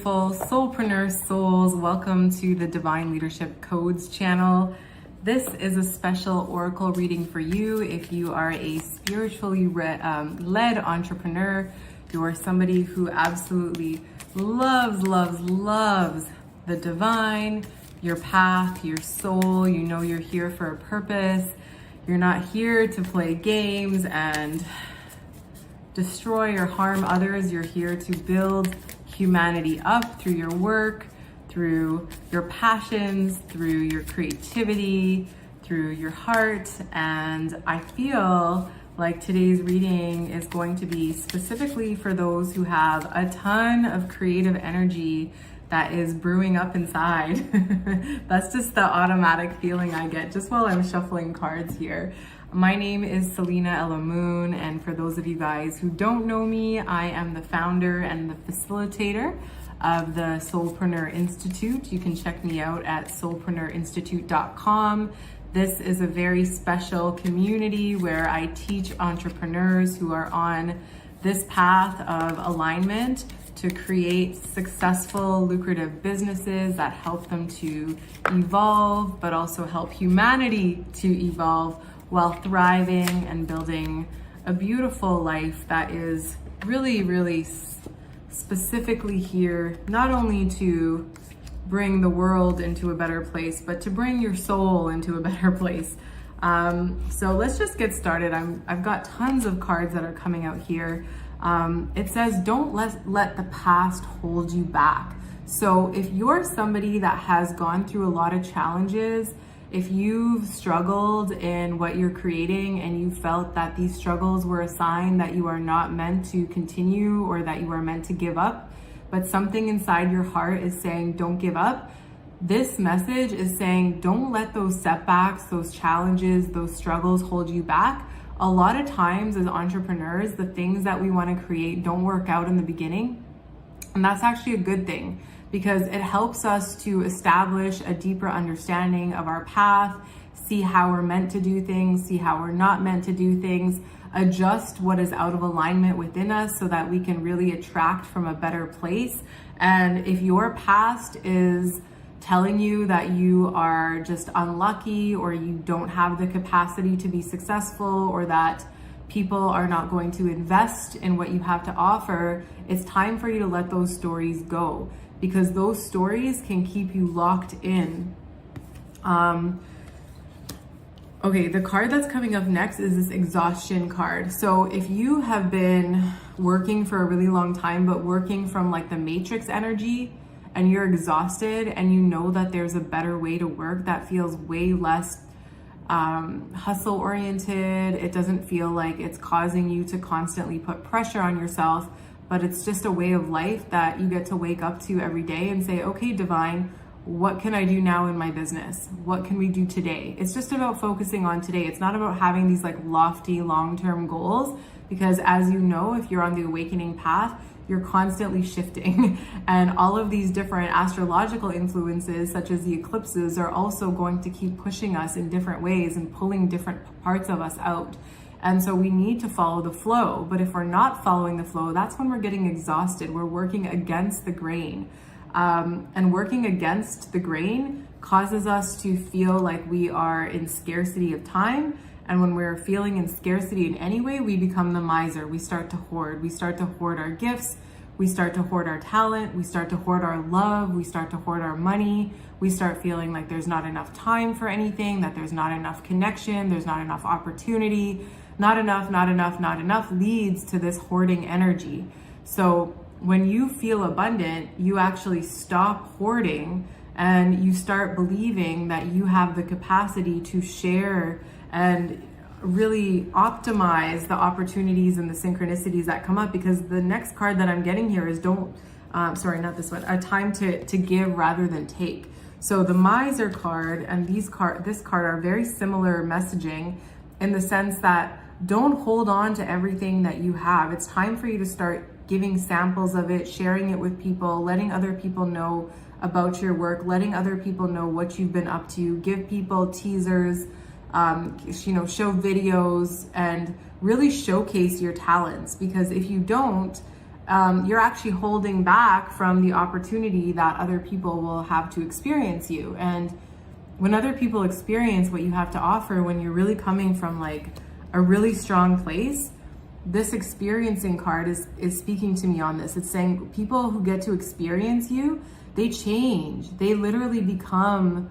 beautiful Soulpreneur souls. Welcome to the Divine Leadership Codes channel. This is a special oracle reading for you if you are a spiritually led entrepreneur. You are somebody who absolutely loves the divine, your path, your soul. You know you're here for a purpose. You're not here to play games and destroy or harm others. You're here to build humanity up through your work, through your passions, through your creativity, through your heart. And I feel like today's reading is going to be specifically for those who have a ton of creative energy that is brewing up inside. That's just the automatic feeling I get just while I'm shuffling cards here. My name is Selena Ella Moon, and for those of you guys who don't know me, I am the founder and the facilitator of the Soulpreneur Institute. You can check me out at soulpreneurinstitute.com. This is a very special community where I teach entrepreneurs who are on this path of alignment to create successful, lucrative businesses that help them to evolve, but also help humanity to evolve while thriving and building a beautiful life that is really specifically here, not only to bring the world into a better place, but to bring your soul into a better place. So let's just get started. I've got tons of cards that are coming out here. It says, don't let the past hold you back. So if you're somebody that has gone through a lot of challenges, if you've struggled in what you're creating and you felt that these struggles were a sign that you are not meant to continue or that you are meant to give up, but something inside your heart is saying, don't give up. This message is saying, don't let those setbacks, those challenges, those struggles hold you back. A lot of times as entrepreneurs, the things that we want to create don't work out in the beginning. And that's actually a good thing, because it helps us to establish a deeper understanding of our path, see how we're meant to do things, see how we're not meant to do things, adjust what is out of alignment within us so that we can really attract from a better place. And if your past is telling you that you are just unlucky, or you don't have the capacity to be successful, or that people are not going to invest in what you have to offer, it's time for you to let those stories go, because those stories can keep you locked in. Okay, the card that's coming up next is this Exhaustion card. So if you have been working for a really long time, but working from like the matrix energy, and you're exhausted and you know that there's a better way to work that feels way less hustle oriented, it doesn't feel like it's causing you to constantly put pressure on yourself, but it's just a way of life that you get to wake up to every day and say, okay, divine, what can I do now in my business? What can we do today? It's just about focusing on today. It's not about having these like lofty long-term goals, because as you know, if you're on the awakening path, you're constantly shifting, and all of these different astrological influences, such as the eclipses, are also going to keep pushing us in different ways and pulling different parts of us out. And so we need to follow the flow. But if we're not following the flow, that's when we're getting exhausted. We're working against the grain. And working against the grain causes us to feel like we are in scarcity of time. And when we're feeling in scarcity in any way, we become the miser. We start to hoard. We start to hoard our gifts. We start to hoard our talent. We start to hoard our love. We start to hoard our money. We start feeling like there's not enough time for anything, that there's not enough connection, there's not enough opportunity. Not enough leads to this hoarding energy. So when you feel abundant, you actually stop hoarding and you start believing that you have the capacity to share and really optimize the opportunities and the synchronicities that come up. Because the next card that I'm getting here is a time to give rather than take. So the miser card and this card are very similar messaging, in the sense that don't hold on to everything that you have. It's time for you to start giving samples of it, sharing it with people, letting other people know about your work, letting other people know what you've been up to, give people teasers, show videos, and really showcase your talents. Because if you don't, you're actually holding back from the opportunity that other people will have to experience you. And when other people experience what you have to offer, when you're really coming from like a really strong place, this experiencing card is speaking to me on this. It's saying people who get to experience you, they change. They literally become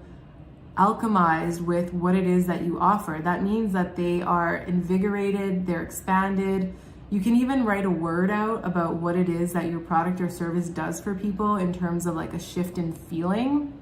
alchemized with what it is that you offer. That means that they are invigorated, they're expanded. You can even write a word out about what it is that your product or service does for people in terms of like a shift in feeling,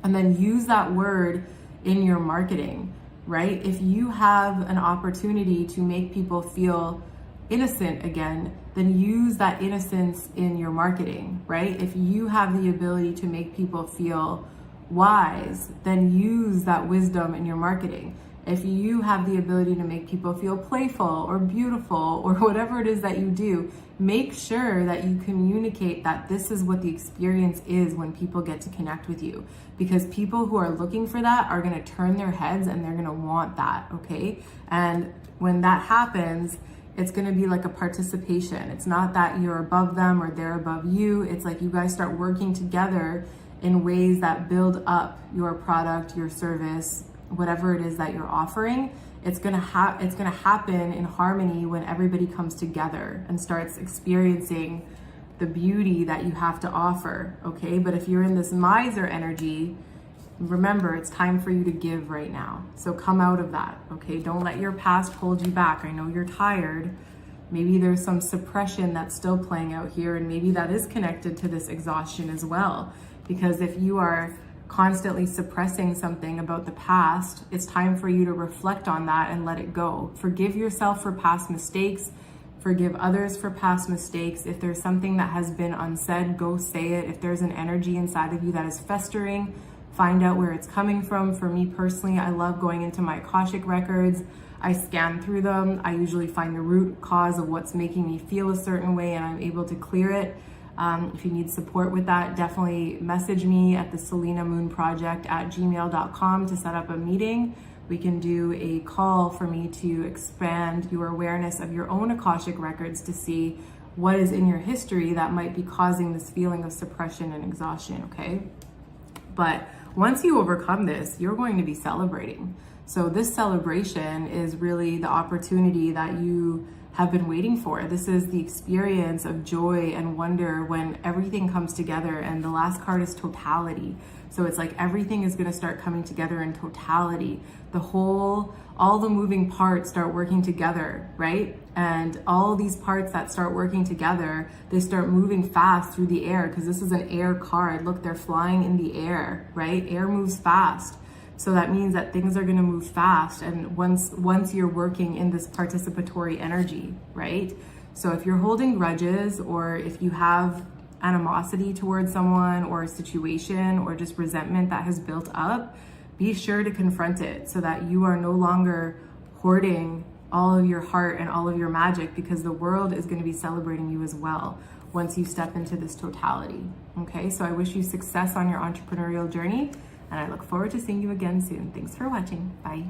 and then use that word in your marketing, right? If you have an opportunity to make people feel innocent again, then use that innocence in your marketing, right? If you have the ability to make people feel wise, then use that wisdom in your marketing. If you have the ability to make people feel playful or beautiful or whatever it is that you do, make sure that you communicate that this is what the experience is when people get to connect with you. Because people who are looking for that are gonna turn their heads and they're gonna want that, okay? And when that happens, it's gonna be like a participation. It's not that you're above them or they're above you. It's like you guys start working together in ways that build up your product, your service, whatever it is that you're offering. It's gonna happen in harmony when everybody comes together and starts experiencing the beauty that you have to offer, okay? But if you're in this miser energy, remember, it's time for you to give right now. So come out of that, okay? Don't let your past hold you back. I know you're tired. Maybe there's some suppression that's still playing out here, and maybe that is connected to this exhaustion as well. Because if you are constantly suppressing something about the past, it's time for you to reflect on that and let it go. Forgive yourself for past mistakes. Forgive others for past mistakes. If there's something that has been unsaid, go say it. If there's an energy inside of you that is festering, find out where it's coming from. For me personally, I love going into my Akashic records. I scan through them. I usually find the root cause of what's making me feel a certain way, and I'm able to clear it. If you need support with that, definitely message me at the Selena Moon Project at gmail.com to set up a meeting. We can do a call for me to expand your awareness of your own Akashic records to see what is in your history that might be causing this feeling of suppression and exhaustion, okay? But once you overcome this, you're going to be celebrating. So this celebration is really the opportunity that you have been waiting for. This is the experience of joy and wonder when everything comes together, and the last card is totality. So it's like everything is gonna start coming together in totality. All the moving parts start working together, right? And all these parts that start working together, they start moving fast through the air, because this is an air card. Look, they're flying in the air, right? Air moves fast. So that means that things are gonna move fast, and once you're working in this participatory energy, right? So if you're holding grudges, or if you have animosity towards someone or a situation, or just resentment that has built up, be sure to confront it so that you are no longer hoarding all of your heart and all of your magic, because the world is gonna be celebrating you as well once you step into this totality, okay? So I wish you success on your entrepreneurial journey, and I look forward to seeing you again soon. Thanks for watching. Bye.